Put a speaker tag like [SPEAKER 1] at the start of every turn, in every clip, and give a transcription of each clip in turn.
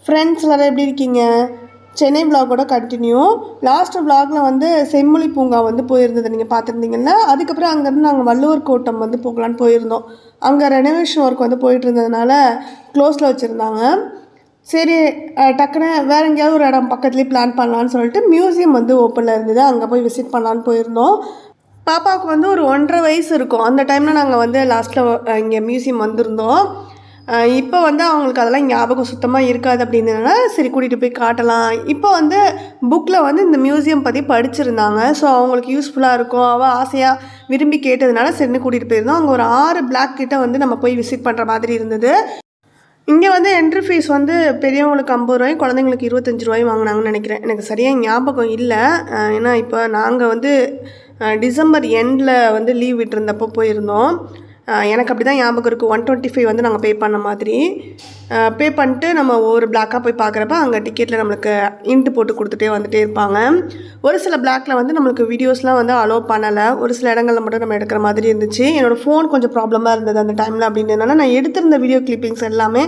[SPEAKER 1] Friends எல்லாரும் எப்படி இருக்கீங்க? சென்னை விலாகோட கண்டினியூ. லாஸ்ட் விலாகில் வந்து செம்மொழி பூங்கா வந்து போயிருந்தது, நீங்கள் பார்த்துருந்தீங்கன்னா. அதுக்கப்புறம் அங்கேருந்து நாங்கள் வள்ளுவர் கோட்டம் வந்து போகலான்னு போயிருந்தோம். அங்கே ரெனோவேஷன் ஒர்க் வந்து போயிட்டு இருந்ததுனால க்ளோஸில் வச்சுருந்தாங்க. சரி, டக்குன்னு வேறு எங்கேயாவது ஒரு இடம் பக்கத்துலேயே பிளான் பண்ணலான்னு சொல்லிட்டு மியூசியம் வந்து ஓப்பனில் இருந்தது, அங்கே போய் விசிட் பண்ணலான்னு போயிருந்தோம். பாப்பாவுக்கு வந்து ஒரு 1.5 வயசு இருக்கும். அந்த டைமில் நாங்கள் வந்து லாஸ்ட்டில் இங்கே மியூசியம் வந்திருந்தோம். இப்போ வந்து அவங்களுக்கு அதெல்லாம் ஞாபகம் சுத்தமாக இருக்காது அப்படின்றதுனால சரி கூட்டிகிட்டு போய் காட்டலாம். இப்போ வந்து புக்கில் வந்து இந்த மியூசியம் பற்றி படிச்சிருந்தாங்க. ஸோ அவங்களுக்கு யூஸ்ஃபுல்லாக இருக்கும், அவள் ஆசையாக விரும்பி கேட்டதுனால சரின்னு கூட்டிகிட்டு போயிருந்தோம். அங்கே ஒரு 6 பிளாக் கிட்ட வந்து நம்ம போய் விசிட் பண்ணுற மாதிரி இருந்தது. இங்கே வந்து என்ட்ரி ஃபீஸ் வந்து பெரியவங்களுக்கு 50 ரூபாய், குழந்தைங்களுக்கு 25 ரூபாய் வாங்கினாங்கன்னு நினைக்கிறேன். எனக்கு சரியாக ஞாபகம் இல்லை. ஏன்னா இப்போ நாங்கள் வந்து டிசம்பர் எண்டில் வந்து லீவ் விட்டுருந்தப்போ போயிருந்தோம். எனக்கு அப்படி தான் ஞாபகம் இருக்குது. 125 வந்து நாங்கள் பே பண்ண மாதிரி பே பண்ணிட்டு நம்ம ஒவ்வொரு பிளாக்காக போய் பார்க்குறப்ப அங்கே டிக்கெட்டில் நம்மளுக்கு இன்ட்டு போட்டு கொடுத்துட்டே வந்துகிட்டே இருப்பாங்க. ஒரு சில பிளாக்கில் வந்து நம்மளுக்கு வீடியோஸ்லாம் வந்து அலோவ் பண்ணலை. ஒரு சில இடங்களில் மட்டும் நம்ம எடுக்கிற மாதிரி இருந்துச்சு. என்னோடய ஃபோன் கொஞ்சம் ப்ராப்ளமாக இருந்தது அந்த டைமில். அப்படின்றதுனால நான் எடுத்திருந்த வீடியோ கிளிப்பிங்ஸ் எல்லாமே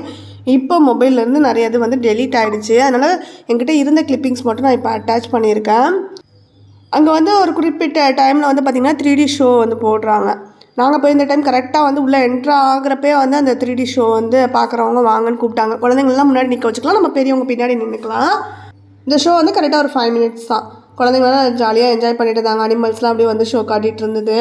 [SPEAKER 1] இப்போ மொபைல்லேருந்து நிறைய இது வந்து டெலீட் ஆகிடுச்சு. அதனால் என்கிட்ட இருந்த கிளிப்பிங்ஸ் மட்டும் நான் இப்போ அட்டாச் பண்ணியிருக்கேன். அங்கே வந்து ஒரு குறிப்பிட்ட டைமில் வந்து பார்த்திங்கன்னா 3D ஷோ வந்து போடுறாங்க. நாங்கள் போய் இந்த டைம் கரெக்டாக வந்து உள்ளே என்ட்ரு ஆகிறப்பே வந்து அந்த 3D ஷோ வந்து பார்க்குறவங்க வாங்கன்னு கூப்பிட்டாங்க. குழந்தைங்கள்லாம் முன்னாடி நிற்க வச்சுக்கலாம், நம்ம பெரியவங்க பின்னாடி நின்றுக்கலாம். இந்த ஷோ வந்து கரெக்டாக ஒரு 5 மினிட்ஸ் தான். குழந்தைங்களாம் ஜாலியாக என்ஜாய் பண்ணிட்டு இருந்தாங்க. அனிமல்ஸ்லாம் அப்படியே வந்து ஷோ காட்டிகிட்டு இருந்தது.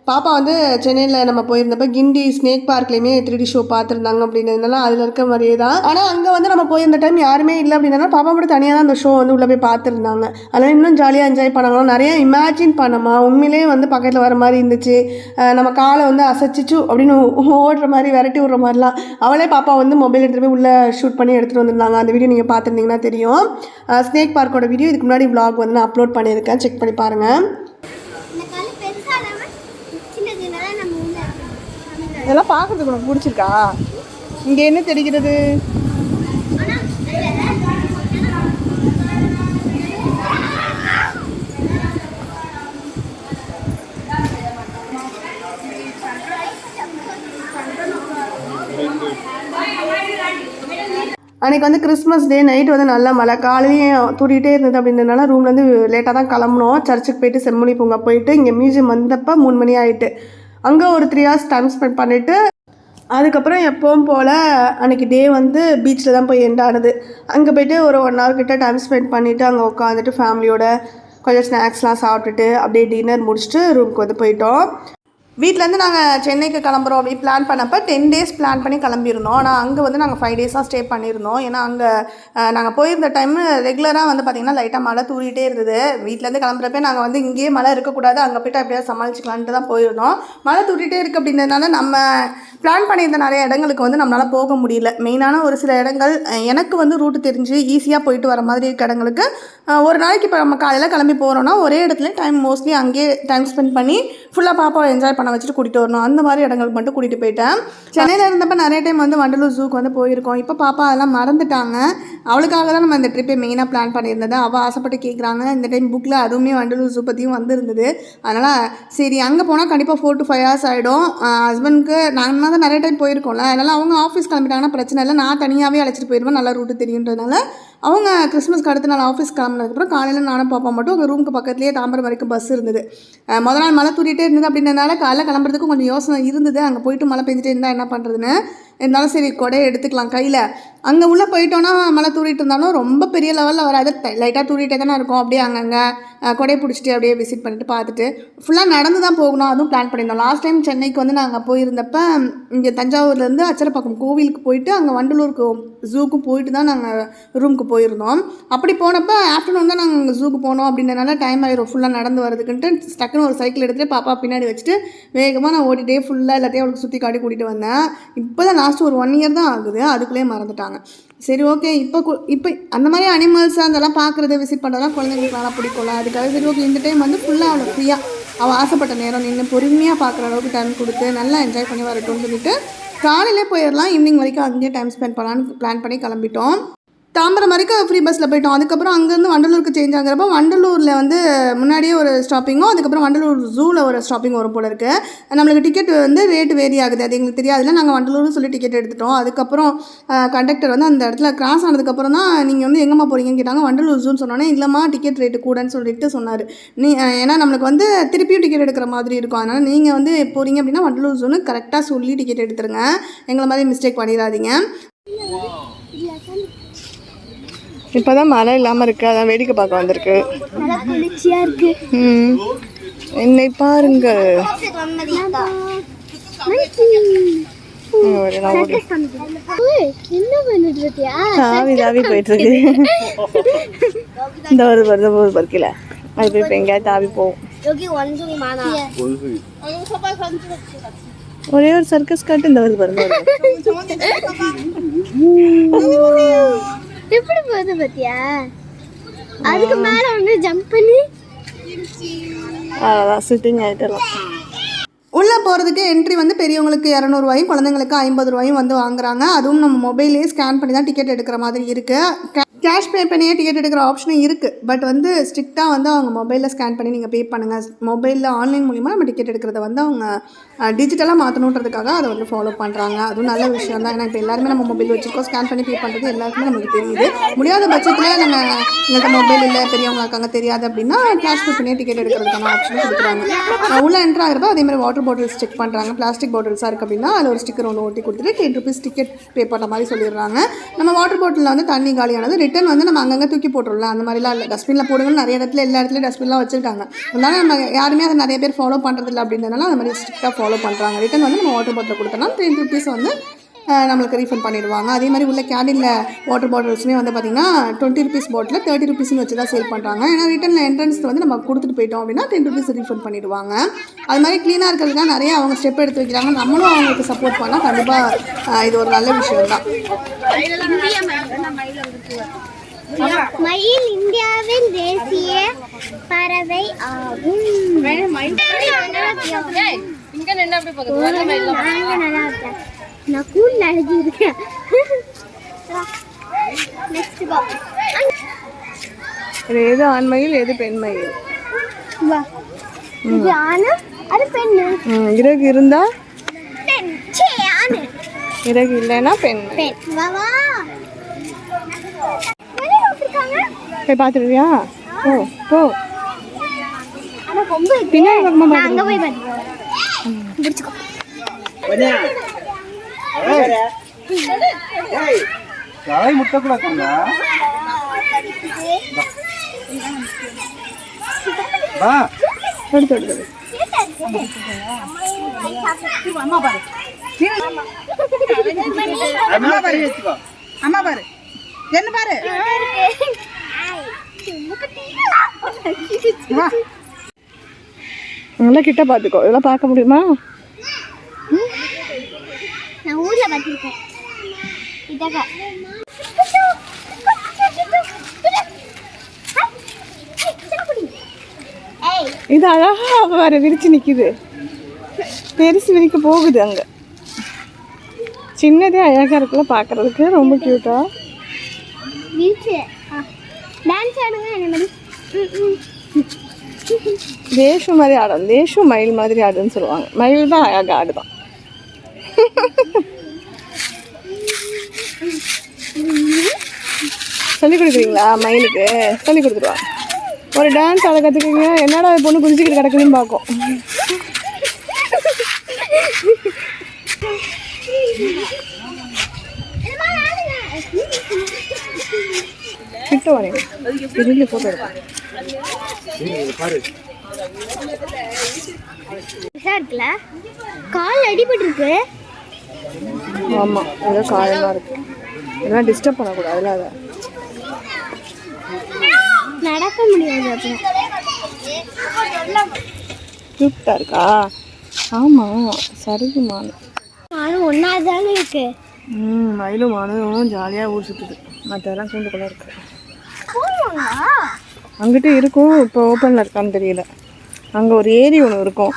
[SPEAKER 1] பாப்பா வந்து சென்னையில் நம்ம போயிருந்தப்போ கிண்டி ஸ்னேக் பார்க்லேயுமே 3D ஷோ பார்த்துருந்தாங்க அப்படின்றதுனால அதில் இருக்க மாதிரியே தான். ஆனால் அங்கே வந்து நம்ம போயிருந்த டைம் யாருமே இல்லை அப்படின்றனால பாப்பா மட்டும் தனியாக தான் அந்த ஷோ வந்து உள்ளே போய் பார்த்துருந்தாங்க. அதனால் இன்னும் ஜாலியாக என்ஜாய் பண்ணாங்களோ. நிறைய இமேஜின் பண்ணமா உண்மையிலே வந்து பக்கத்தில் வர மாதிரி இருந்துச்சு. நம்ம காலை வந்து அசைச்சிச்சு அப்படின்னு ஓடுற மாதிரி விரட்டி விடுற மாதிரிலாம் அவளே பாப்பா வந்து மொபைல் எடுத்துகிட்டு போய் உள்ளே ஷூட் பண்ணி எடுத்துகிட்டு வந்திருந்தாங்க. அந்த வீடியோ நீங்கள் பார்த்துருந்தீங்கன்னா தெரியும். ஸ்னேக் பார்க்கோட வீடியோ இதுக்கு முன்னாடி vlog வந்து நான் அப்லோட் பண்ணியிருக்கேன், செக் பண்ணி பாருங்கள். இதெல்லாம் பார்க்குறதுக்கு உனக்கு பிடிச்சிருக்கா? இங்கே என்ன தெரிகிறது? அன்றைக்கி வந்து கிறிஸ்மஸ் டே நைட் வந்து நல்லா மழை, காலையிலையும் தூரிகிட்டே இருந்தது. அப்படின்றதுனால ரூம்லேருந்து லேட்டாக தான் கிளம்புனோம். சர்ச்சுக்கு போயிட்டு செம்மொழி பூங்கா போயிட்டு இங்கே மியூசியம் வந்தப்போ 3 மணி ஆகிட்டு அங்கே ஒரு 3 hours டைம் ஸ்பெண்ட் பண்ணிவிட்டு அதுக்கப்புறம் எப்பவும் போல் அன்றைக்கி டே வந்து பீச்சில் தான் போய் எண்ட் ஆனது. அங்கே போய்ட்டு ஒரு 1 hour கிட்ட டைம் ஸ்பெண்ட் பண்ணிவிட்டு அங்கே உட்காந்துட்டு ஃபேமிலியோட கொஞ்சம் ஸ்நாக்ஸ்லாம் சாப்பிட்டுட்டு அப்படியே டின்னர் முடிச்சுட்டு ரூமுக்கு வந்து போயிட்டோம். வீட்டிலேருந்து நாங்கள் சென்னைக்கு கிளம்புறோம் அப்படி பிளான் பண்ணப்போ 10 days பிளான் பண்ணி கிளம்பியிருந்தோம். ஆனால் அங்கே வந்து நாங்கள் 5 days ஸ்டே பண்ணியிருந்தோம். ஏன்னா அங்கே நாங்கள் போயிருந்த டைம் ரெகுலராக வந்து பார்த்திங்கன்னா லைட்டாக மழை தூரிகிட்டே இருந்தது. வீட்டிலேருந்து கிளம்புறப்ப நாங்கள் வந்து இங்கேயே மழை இருக்கக்கூடாது, அங்கே போய்ட்டு அப்படியே சமாளிச்சிக்கலான்ட்டு தான் போயிருந்தோம். மழை தூரிகிட்டே இருக்குது அப்படின்றதுனால நம்ம பிளான் பண்ணியிருந்த நிறைய இடங்களுக்கு வந்து நம்மளால் போக முடியல. மெயினான ஒரு சில இடங்கள் எனக்கு வந்து ரூட்டு தெரிஞ்சு ஈஸியாக போயிட்டு வர மாதிரி இருக்க இடங்களுக்கு ஒரு நாளைக்கு இப்போ நம்ம காலையில் கிளம்பி போகிறோன்னா ஒரே இடத்துல டைம் மோஸ்ட்லி அங்கேயே டைம் ஸ்பெண்ட் பண்ணி ஃபுல்லாக பாப்பாவை என்ஜாய் பண்ண வச்சுட்டு கூட்டிகிட்டு வரணும். அந்த மாதிரி இடங்களுக்கு மட்டும் கூட்டிகிட்டு போயிட்டேன். சென்னையில் இருந்தப்போ நிறைய டைம் வந்து வண்டலூர் ஜூக்கு வந்து போயிருக்கோம். இப்போ பாப்பா அதெல்லாம் மறந்துட்டாங்க. அவளுக்காக தான் நம்ம இந்த ட்ரிப்பை மெயினாக பிளான் பண்ணியிருந்தது. அவள் ஆசைப்பட்டு கேட்குறாங்க. இந்த டைம் புக்கில் அதுவுமே வண்டலூர் ஜூ பற்றியும் வந்துருந்தது. அதனால் சரி அங்கே போனால் கண்டிப்பாக 4 to 5 hours ஆகிடும். ஹஸ்பண்டுக்கு நாங்கள் தான் நிறைய டைம் போயிருக்கோம்ல, அதனால் அவங்க ஆஃபீஸ் கிளம்பிட்டாங்கன்னா பிரச்சனை இல்லை, நான் தனியாகவே அழைச்சிட்டு போயிடுவேன், நல்லா ரூட்டு தெரியுன்றதுனால. அவங்க கிறிஸ்மஸ்க்கு அடுத்த நாள் ஆஃபீஸ் கிளம்புனதுக்கப்புறம் காலையில் நானும் பாப்பா மட்டும் உங்கள் ரூமுக்கு பக்கத்துலேயே தாம்பரம் வரைக்கும் பஸ் இருந்தது. முதல் நாள் மழை தூரிகிட்டே இருந்தது அப்படின்றதுனால காலையில் கிளம்புறதுக்கும் கொஞ்சம் யோசனை இருந்தது. அங்கே போயிட்டு மழை பெஞ்சிட்டே இருந்தால் என்ன பண்ணுறதுன்னு. இருந்தாலும் சரி கொடையை எடுத்துக்கலாம் கையில். அங்கே உள்ளே போயிட்டோன்னா மழை தூரிட்டு இருந்தாலும் ரொம்ப பெரிய லெவலில் வராது, லைட்டாக தூரிகிட்டே தானே இருக்கும். அப்படியே அங்கங்கே கொடையை பிடிச்சிட்டு அப்படியே விசிட் பண்ணிட்டு பார்த்துட்டு ஃபுல்லாக நடந்து தான் போகணும், அதுவும் பிளான் பண்ணியிருந்தோம். லாஸ்ட் டைம் சென்னைக்கு வந்து நாங்கள் போயிருந்தப்போ இங்கே தஞ்சாவூர்லேருந்து அச்சரப்பாக்கம் கோவிலுக்கு போயிட்டு அங்கே வண்டலூருக்கு ஜூக்கும் போயிட்டு தான் நாங்கள் ரூமுக்கு போயிருந்தோம். அப்படி போனப்போ ஆஃப்டர்நூன் தான் நாங்கள் அங்கே ஜூக்கு போனோம் அப்படின்றனால டைம் ஆயிரும் ஃபுல்லாக நடந்து வரதுக்குன்ட்டு. டக்குன்னு ஒரு சைக்கிள் எடுத்துகிட்டு பாப்பா பின்னாடி வச்சுட்டு வேகமாக நான் ஓடிட்டே ஃபுல்லாக எல்லாத்தையும் அவளுக்கு சுற்றி காட்டி கூட்டிகிட்டு வந்தேன். இப்போ தான் லாஸ்ட்டு ஒரு 1 year தான் ஆகுது, அதுக்குள்ளேயே மறந்துட்டாங்க. சரி ஓகே, இப்போ அந்த மாதிரி அனிமல்ஸ் அதெல்லாம் பார்க்குறது விசிட் பண்ணுறதுலாம் குழந்தைங்களுக்கு நல்லா பிடிக்கும்ல, அதுக்காக சரி ஓகே இந்த டைம் வந்து ஃபுல்லாக அவளை ஃப்ரீயாக அவள் ஆசைப்பட்ட நேரம் நின்று பொறுமையாக பார்க்குற அளவுக்கு டைம் கொடுத்து நல்லா என்ஜாய் பண்ணி வரட்டும்னு சொல்லிட்டு காலையிலே போயிடலாம், ஈவினிங் வரைக்கும் அங்கேயே டைம் ஸ்பெண்ட் பண்ணலான்னு பிளான் பண்ணி கிளம்பிட்டோம். தாம்பரம் வரைக்கும் ஃப்ரீ பஸ்ஸில் போயிட்டோம். அதுக்கப்புறம் அங்கேருந்து வண்டலூருக்கு சேஞ்ச் ஆகிறப்போ வண்டலூரில் வந்து முன்னாடியே ஒரு ஸ்டாப்பிங்கும் அதுக்கப்புறம் வண்டலூர் ஜூவில் ஒரு ஸ்டாப்பிங் வரும் போல இருக்குது. நம்மளுக்கு டிக்கெட் வந்து ரேட்டு வேரி ஆகுது, அது எங்களுக்கு தெரியாதுல்ல. நாங்கள் வண்டலூர்னு சொல்லி டிக்கெட் எடுத்துட்டோம். அதுக்கப்புறம் கண்டக்டர் வந்து அந்த இடத்துல கிராஸ் ஆனதுக்கப்புறம் தான் நீங்கள் வந்து எங்கேம்மா போகிறீங்கன்னு கேட்டாங்க. வண்டலூர் ஜூன்னு சொன்னோன்னே இல்லைம்மா டிக்கெட் ரேட்டு கூடன்னு சொல்லிட்டு சொன்னார். ஏன்னா நம்மளுக்கு வந்து திருப்பியும் டிக்கெட் எடுக்கிற மாதிரி இருக்கும், அதனால் நீங்கள் வந்து போகிறீங்க அப்படின்னா வண்டலூர் ஜூன்னு கரெக்டாக சொல்லி டிக்கெட் எடுத்துருங்க, எங்களை மாதிரி மிஸ்டேக் பண்ணிடாதீங்க. இப்போதான் மழை இல்லாமல் இருக்குது, அதான் வேடிக்கை பார்க்க வந்திருக்கு. என்னை பாருங்க, தாவி தாவி போயிட்டு இருக்கு. இந்த ஒரு பர்க்கில அது போய் இப்போ எங்கேயாவது தாவி போகும். ஒரே ஒரு சர்க்கஸ் காட்டு இந்த வருது பாருங்க.
[SPEAKER 2] எப்படி போகுது பாத்தியா? அதுக்கு மேல வந்து ஜம்ப் பண்ணி
[SPEAKER 1] அவ்வளோதான் சிட்டிங் ஆகிட்டலாம். உள்ளே போகிறதுக்கு என்ட்ரி வந்து பெரியவங்களுக்கு 200 ரூபாயும் குழந்தைங்களுக்கு 50 ரூபாயும் வந்து வாங்குறாங்க. அதுவும் நம்ம மொபைல்லேயே ஸ்கேன் பண்ணி தான் டிக்கெட் எடுக்கிற மாதிரி இருக்குது. கேஷ் பே பண்ணியே டிக்கெட் எடுக்கிற ஆப்ஷனும் இருக்குது. பட் வந்து ஸ்ட்ரிக்டாக வந்து அவங்க மொபைலில் ஸ்கேன் பண்ணி நீங்கள் பே பண்ணுங்கள். மொபைலில் ஆன்லைன் மூலிமா நம்ம டிக்கெட் எடுக்கிறத வந்து அவங்க டிஜிட்டலாக மாற்றணுன்றதுக்காக அதை வந்து ஃபாலோ பண்ணுறாங்க. அதுவும் நல்ல விஷயம் தான். ஏன்னா இப்போ எல்லாருமே நம்ம மொபைல் வச்சுருக்கோம், ஸ்கேன் பண்ணி பே பண்ணுறது எல்லாருக்குமே நமக்கு தெரியுது. முடியாத பட்சத்தில் நம்ம எங்கள்கிட்ட மொபைல் இல்லை, பெரியவங்க இருக்காங்க தெரியாது அப்படின்னா கேஷ் பே பண்ணியே டிக்கெட் எடுக்கிறதுக்கான ஆப்ஷன் கொடுக்குறாங்க. உள்ளே என்ட்ரு ஆகிறப்ப அதேமாதிரி வாட்டர் பாட்டில்ஸ் செக் பண்ணுறாங்க. பிளாஸ்டிக் பாட்டில்ஸாக இருக்குது அப்படின்னா அதில் ஒரு ஸ்டிக்கர் ஒன்று ஒட்டி கொடுத்துட்டு 10 rupees டிக்கெட் பே பண்ணுற மாதிரி சொல்லிடுறாங்க. நம்ம வாட்டர் பாட்டிலில் வந்து தண்ணி காலியானது ரிட்டன் வந்து நம்ம அங்கங்கே தூக்கி போட்டுடலாம். அந்த மாதிரிலாம் இல்லை, டஸ்ட்பினில் போடுங்கன்னு நிறைய இடத்துல எல்லா இடத்துலையும் டஸ்ட்பின்லாம் வச்சுருக்காங்க. அதனால நம்ம யாருமே அதை நிறைய பேர் ஃபாலோ பண்ணுறதில்ல அப்படின்றதுனால அந்த மாதிரி ஸ்ட்ரிக்டாக ஃபாலோ பண்ணுறாங்க. ரிட்டன் வந்து நம்ம வாட்டர் பாட்டில் கொடுத்தோம்னா 10 rupees வந்து நம்மளுக்கு ரீஃபண்ட் பண்ணிடுவாங்க. அதே மாதிரி உள்ள கேண்டினில் வாட்டர் பாட்டில்ஸுமே வந்து பார்த்திங்கன்னா 20 rupees பாட்டில் 30 rupeesனு வச்சு தான் சேல் பண்ணுறாங்க. ஏன்னா ரிட்டனில் என்ட்ரன்ஸ் வந்து நம்ம கொடுத்துட்டு போயிட்டோம் அப்படின்னா 10 rupees ரீஃபண்ட் பண்ணிடுவாங்க. அது மாதிரி க்ளீனாக இருக்கிறதுக்காக நிறைய அவங்க ஸ்டெப் எடுத்து வைக்கிறாங்க. நம்மளும் அவங்களுக்கு சப்போர்ட் பண்ணால் கண்டிப்பாக இது ஒரு நல்ல விஷயம் தான்.
[SPEAKER 2] மயில் இந்தியாவின் தேசிய பறவை ஆகும். நான் கூண்டு அழகிருக்கேன்.
[SPEAKER 1] எது ஆண் மயில் எது பெண் மயில்?
[SPEAKER 2] இது ஆணு அது பெண்ணு.
[SPEAKER 1] இறகு இருந்தா
[SPEAKER 2] பெண், ஆணு.
[SPEAKER 1] இறகு இல்லைன்னா பெண்.
[SPEAKER 2] பெண். வா வா.
[SPEAKER 1] போய் பார்த்துருவியா? ஓ போ.
[SPEAKER 2] ஆனா கொம்பு
[SPEAKER 1] பின்னாடி பக்கமா பாரு.
[SPEAKER 2] அங்க போய் பாரு. பிடிச்சுக்கோ.
[SPEAKER 3] ஏய் காய் முட்டை கூட கங்க வா
[SPEAKER 1] எடுத்து
[SPEAKER 4] அம்மா பாரு
[SPEAKER 3] அம்மா பாரு வெச்சுக்கோ
[SPEAKER 4] அம்மா பாரு என்ன பாரு
[SPEAKER 1] நல்லா கிட்ட பார்த்துக்கோ. இதெல்லாம் பார்க்க முடியுமா?
[SPEAKER 2] நான் ஊர்ல பார்த்திருக்கேன். இதக
[SPEAKER 1] இது அழகா வர விரிச்சு நிக்குது. பெருசு விரிக்க போகுது. அங்க சின்னதே அழகா இருக்குல்ல பார்க்கறதுக்கு, ரொம்ப கியூட்டா.
[SPEAKER 2] விரிச்சு டான்ஸ் ஆடுங்க என்ன மாதிரி.
[SPEAKER 1] தேஷு மாதிரி ஆடும். தேஷு மயில் மாதிரி ஆடுன்னு சொல்லுவாங்க. மயில் தான் அழகா ஆடுதான். சொல்லி கொடுக்குறீங்களா? மயிலுக்கு சொல்லி கொடுத்துருவாங்க. ஒரு டான்ஸ் ஆட கற்றுக்குங்க. என்னடா பொண்ணு குதிச்சுக்கிட்டு கிடக்குதுன்னு பார்க்கும். கிட்ட வரீங்க வெளியில் போட்டோ எடுப்பாங்க.
[SPEAKER 2] இருக்குல்ல கால் அடிபட்டு இருக்கு.
[SPEAKER 1] ஆமாம், ஏதோ காயமாக இருக்கு. இதெல்லாம் டிஸ்டர்ப் பண்ணக்கூடாதுல்ல. அதை
[SPEAKER 2] நடக்க முடியாது.
[SPEAKER 1] கியூட்டாக இருக்கா? ஆமாம், சருகு மானு.
[SPEAKER 2] நானும் ஒன்றா தானே இருக்கு.
[SPEAKER 1] மயிலும் மானும் ஜாலியாக ஊர் சுற்றுது. மற்றதெல்லாம் கூண்டுக்குள்ளே இருக்கு. அங்கிட்ட இருக்கும். இப்போ ஓப்பனில் இருக்கான்னு தெரியல. அங்கே ஒரு ஏரி ஒன்று இருக்கும்.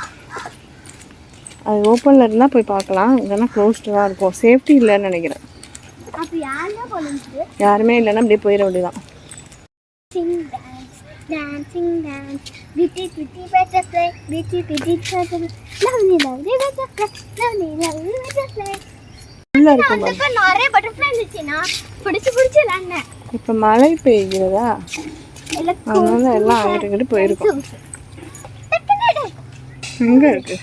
[SPEAKER 1] அது ஓப்பனில் இருந்தால் போய் பார்க்கலாம். இதெல்லாம் க்ளோஸ்டு தான் இருக்கும். சேஃப்டி இல்லைன்னு நினைக்கிறேன்.
[SPEAKER 2] அப்ப யாரெல்லாம் போனது?
[SPEAKER 1] யாருமே இல்லைன்னா அப்படியே போயிட வேண்டியதான்.
[SPEAKER 2] Dancing dance, bitty bitty butterfly, bitty bitty butterfly, lovely lovely butterfly, lovely lovely butterfly.
[SPEAKER 1] நல்லா இருக்கும்.
[SPEAKER 2] அந்த நிறைய பட்டர்ஃப்ளை இருந்துச்சுன்னா பிடிச்சு விளையாண்டேன்.
[SPEAKER 1] இப்போ மழை பெய்கிறதா, அதனால எல்லாம் அங்கிட்டு போயிருக்கோம். எங்க இருக்கு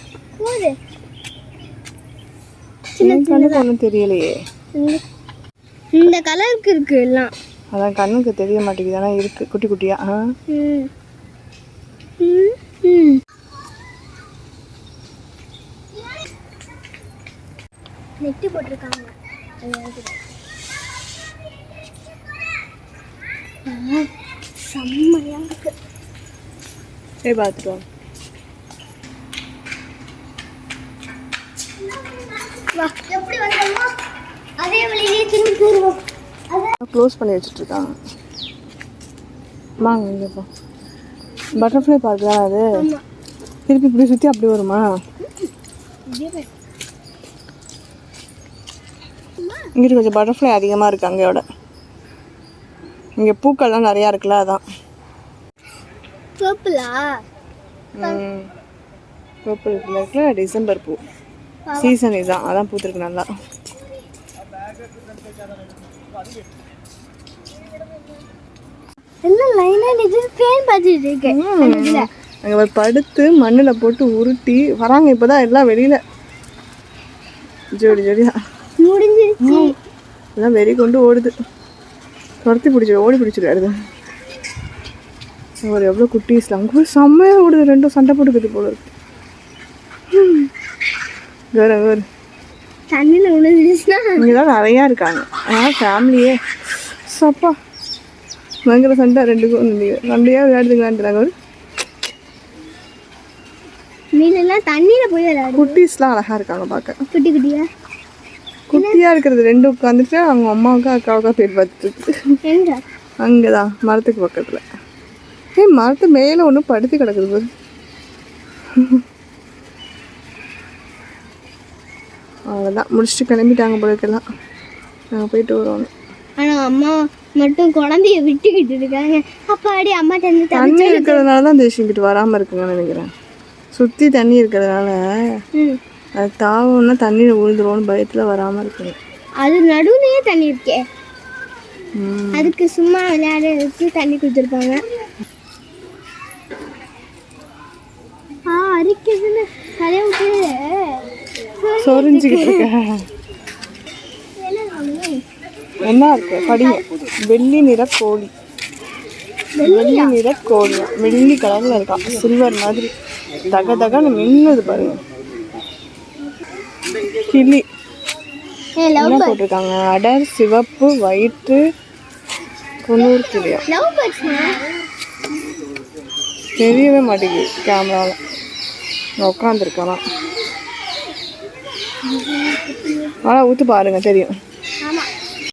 [SPEAKER 1] கண்ணுக்கு ஒன்றும் தெரியலையே.
[SPEAKER 2] இந்த கலருக்கு இருக்கு எல்லாம்.
[SPEAKER 1] அதான் கண்ணுக்கு தெரிய மாட்டேங்குது, ஆனால் இருக்கு குட்டி குட்டியா.
[SPEAKER 2] நெட்டு போட்டிருக்காங்க. செம்மையா இருக்கு.
[SPEAKER 1] போய் பார்த்துட்டு வாங்க.
[SPEAKER 2] எப்படி வந்தோமோ அதே வழியே திரும்பி போயிருவோம்.
[SPEAKER 1] க்ளோஸ் பண்ணி வச்சுட்ருக்காங்க. வாங்க இங்கேப்பா. பட்டர்ஃப்ளை பார்க் தான் அது. திருப்பி இப்படி சுற்றி அப்படி வருமா? இங்கிட்டு கொஞ்சம் பட்டர்ஃப்ளை அதிகமாக இருக்குது அங்கேயோட. இங்கே பூக்கள்லாம் நிறையா இருக்குல்ல, அதான்.
[SPEAKER 2] பர்பிளா?
[SPEAKER 1] பர்பிள் இருக்குல்ல, டிசம்பர் பூ சீசன் இதுதான், அதான் பூத்துருக்கு நல்லா.
[SPEAKER 2] எல்லாம் லைனா நின்னு ஃபேன் பார்த்துட்டு இருக்கேன்.
[SPEAKER 1] அங்கே ஒரு படுத்து மண்ணில் போட்டு உருட்டி வராங்க. இப்போதான் எல்லாம் வெளியில் ஜோடி ஜோடியா
[SPEAKER 2] முடிஞ்சிருச்சு.
[SPEAKER 1] எல்லாம் வெறி கொண்டு ஓடுது. துரத்தி பிடிச்சிடும், ஓடி பிடிச்சிடாது. ஒரு எவ்வளோ குட்டீஸ்லாம் அங்கே போய் செம்மையாக ஓடுது. ரெண்டும் சண்டை போட்டுக்குது போல இருக்கு. வேறு வேறு
[SPEAKER 2] தண்ணியில் விழுந்துச்சுன்னா
[SPEAKER 1] இங்கே தான் நிறையா இருக்காங்க. ஆனால் ஃபேமிலியே சப்பா பயங்கர சண்டை. ரெண்டுக்கும் சண்டையாக விளையாடுதுங்களான்றாங்க. ஒரு
[SPEAKER 2] மீனெல்லாம் தண்ணியில் போய் விளையாடு.
[SPEAKER 1] குட்டீஸ்லாம் அழகாக இருக்காங்க பார்க்க.
[SPEAKER 2] குட்டி குட்டியா
[SPEAKER 1] குட்டியாக இருக்கிறது ரெண்டு உட்காந்துட்டு அவங்க அம்மாவுக்கு அக்காவுக்கா பேர் பார்த்துட்டு
[SPEAKER 2] எங்க?
[SPEAKER 1] அங்கே தான் மரத்துக்கு பக்கத்தில். மரத்து மேலே ஒன்றும் படுத்து கிடக்குது பாரு. அவ்வளோதான் முடிச்சுட்டு கிளம்பிட்டாங்க போலக்கெல்லாம். நாங்கள் போயிட்டு வருவோம்.
[SPEAKER 2] ஆனால் அம்மா மட்டும் குழந்தைய விட்டுக்கிட்டு இருக்காங்க. அப்பாடி அம்மா
[SPEAKER 1] தண்ணி இருக்கிறதுனால தான் தேசிக்கிட்டு வராமல் இருக்குங்கன்னு நினைக்கிறேன். சுற்றி தண்ணி இருக்கிறதுனால அது தாவம்னா தண்ணியில் விழுந்துருவோன்னு பயத்தில் வராமல் இருக்குங்க.
[SPEAKER 2] அது நடுவுலையே தண்ணி இருக்கே, அதுக்கு சும்மா விளையாட வச்சு தண்ணி கொடுத்துருப்பாங்க. அரிக்குதுன்னு தலைவிட்டு
[SPEAKER 1] சொரிஞ்சுக்கிட்டு இருக்க. என்ன இருக்கு படிங்க. வெள்ளி நிற கோழி. வெள்ளி நிற கோழி வெள்ளி கலர்ல இருக்கா, சில்வர் மாதிரி தக தகன்னு மின்னுது பாருங்க. கிளி என்ன போட்டிருக்காங்க? அடர் சிவப்பு வயிற்று 90 கிளியா தெரியவே மாட்டேங்குது கேமராவில். உட்காந்துருக்கலாம். ஆனால் ஊற்று பாருங்க தெரியும்.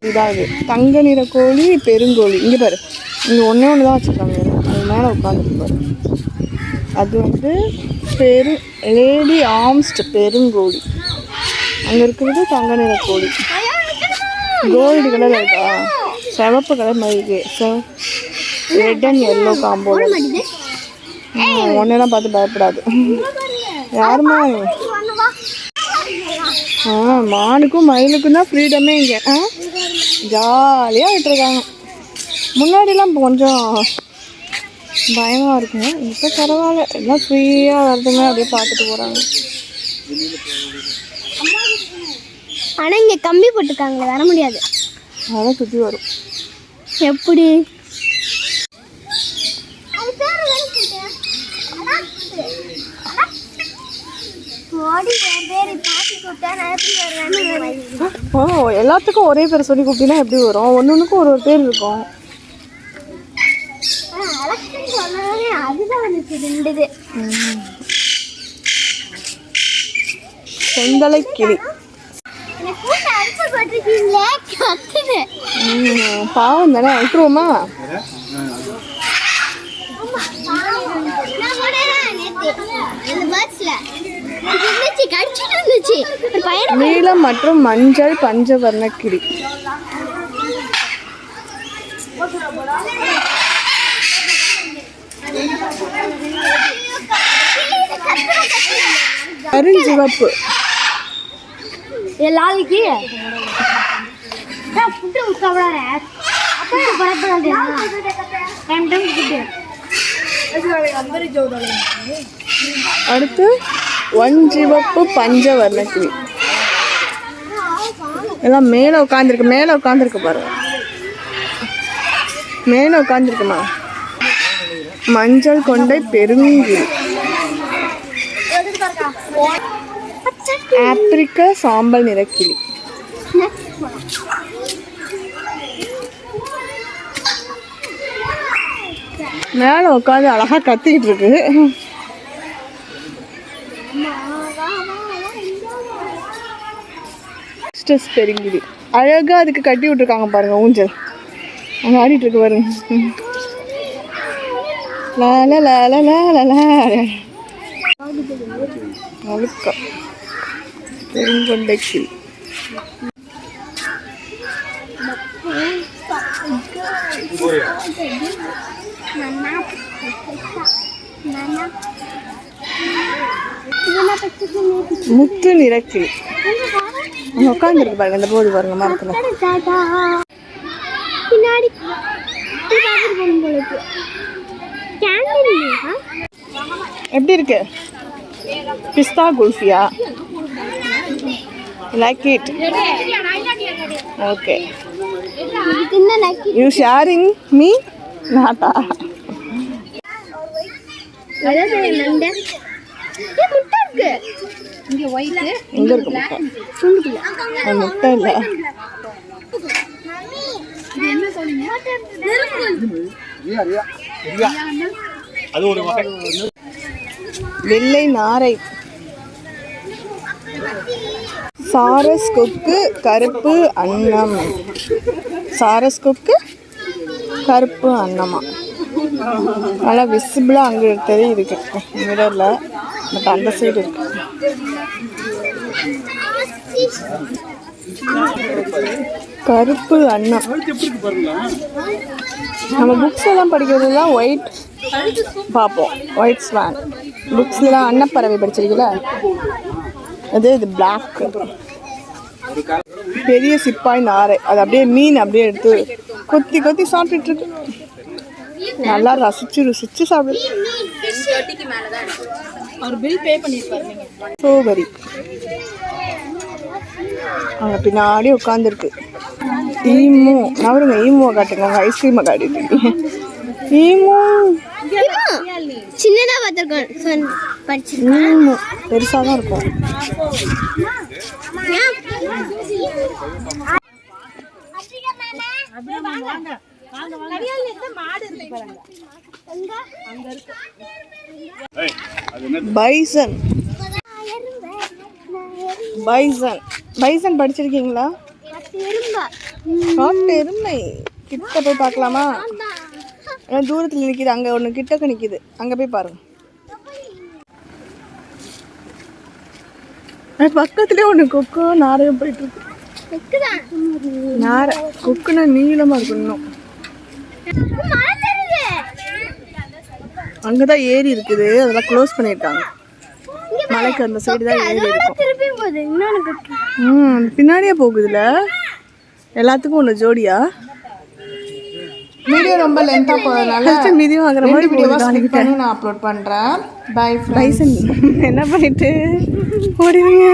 [SPEAKER 1] இதாவது தங்க நிற கோழி பெருங்கோழி. இங்கே பாரு, இங்கே ஒன்றே ஒன்று தான் வச்சுருக்காங்க. அது மேலே உட்காந்துருக்கு பாரு. அது வந்து லேடி ஆம்ஸ்ட் பெருங்கோழி. அங்கே இருக்கிறது தங்க நிற கோழி. கோல்டு கலர் இருக்கா, சிவப்பு கலர் மாதிரி ரெட் அண்ட் எல்லோ காம்போட. ஒன்னெல்லாம் பார்த்து பயப்படாது யாருமா. மானுக்கும் மயிலுக்கும் தான் ஃப்ரீடமே இங்கே. ஜாலியாக விட்டுருக்காங்க. முன்னாடிலாம் கொஞ்சம் பயமாக இருக்குங்க, இப்போ பரவாயில்ல. எல்லாம் ஃப்ரீயாக வருதுங்க, அப்படியே பார்த்துட்டு போகிறாங்க.
[SPEAKER 2] ஆனால் இங்கே கம்பி போட்டிருக்காங்களே, வர முடியாது.
[SPEAKER 1] அதெல்லாம் சுற்றி வரும்.
[SPEAKER 2] எப்படி?
[SPEAKER 1] ஓ, எல்லாத்துக்கும் ஒரே பேர் சொல்லி கூப்பிட்டீங்கன்னா எப்படி வரும்? ஒன்னொன்னுக்கும் ஒரு ஒரு பேர் இருக்கும். செந்தலை கிளி பாவம் தானே, விட்டுருவோமா? நீலம் மற்றும் மஞ்சள் பஞ்சவர்ண கிளி. கருஞ்சிவப்பு.
[SPEAKER 2] लालकी फुट उसका बड़ा है अपन तो बड़ा बड़ा देना टाइम टाइम फुट
[SPEAKER 1] அடுத்து ஒஞ்சிவப்பு பஞ்சவர்ணக்கிளி. எல்லாம் மேலே உட்காந்துருக்கு பாருங்க. மேலே உட்காந்துருக்குமா. மஞ்சள் கொண்டை பெருங்கிளி. ஆப்பிரிக்க சாம்பல் நிறக்கிளி. மேலே உட்காந்து அழகா கத்திக்கிட்டு இருக்கு. பெருங்கிளி அழகா அதுக்கு கட்டி விட்டுருக்காங்க பாருங்க ஊஞ்சல். அங்கே ஆடிட்டு இருக்கு பாருங்க. அழுக்க பெருங்கொண்டை கிளி. முத்து நிறக்கிளி. உட்காந்துருக்கு பாருங்க. இந்த போது பாருங்க மரத்துல.
[SPEAKER 2] பின்னாடி
[SPEAKER 1] எப்படி இருக்கு? பிஸ்தா குல்ஃபியா? Like it? Okay. You sharing me? நாட்டா எங்க இருக்கு முட்டை? முட்டை இல்லை. வெள்ளை நாரை. சாரஸ் கொக்கு கருப்பு அன்னம். சாரஸ் கொக்கு கருப்பு அன்னமா. நல்லா விசிபிளாக அங்கே தெரியுது மிரரில். பட் அந்த சைடு இருக்கு. கருப்பு அன்னம். நம்ம புக்ஸ் எல்லாம் படிக்கிறதுலாம் ஒயிட் பார்ப்போம். ஒயிட் ஸ்வான் புக்ஸ்லாம் அன்னப்பறவை படிச்சிருக்கீங்களா? அது இது பிளாக். பெரிய சிப்பாய் நாரை. அது அப்படியே மீன் அப்படியே எடுத்து கொத்தி கொத்தி சாப்பிட்டுட்டு இருக்கு. நல்லா ருசிச்சு சாப்பிடு. சோவரி அங்கே பின்னாடி உட்காந்துருக்கு. ஈமு. நவருங்க. ஈமுவை காட்டுங்க. ஐஸ்கிரீமை காட்டிட்டு ஈமு
[SPEAKER 2] சின்னதா பார்த்துருக்கோம்.
[SPEAKER 1] ஈமு பெருசாக தான் இருக்கும். பைசன். பைசன் பைசன் படிச்சிருக்கீங்களா? காட்டு எருமை. கிட்ட போய் பார்க்கலாமா? தூரத்தில் நிற்கிது. அங்கே ஒன்று கிட்டக்க நிற்கிது. அங்கே போய் பாருங்க. பக்கத்துலேயே ஒன்று கொக்கோ நாரையும் போயிட்டு இருக்கு. நாரை கொக்குனா நீளமாக இருக்கும். இன்னும் அங்கதான் ஏரி இருக்குது. அதெல்லாம் க்ளோஸ் பண்ணிட்டாங்க. மலைக்கு அந்த சைடு தான் ஏரி இருக்கும். பின்னாடியே போகுதுல. எல்லாத்துக்கும் ஒன்று ஜோடியா. வீடியோ ரொம்ப லென்த்தாக போகிறதுனால மீதியும் ஆகிற மாதிரி வீடியோவாக ஸ்கிப் பண்ணி நான் அப்லோட் பண்ணுறேன். பை. பைசன் என்ன பண்ணிட்டு ஓடுவீங்க?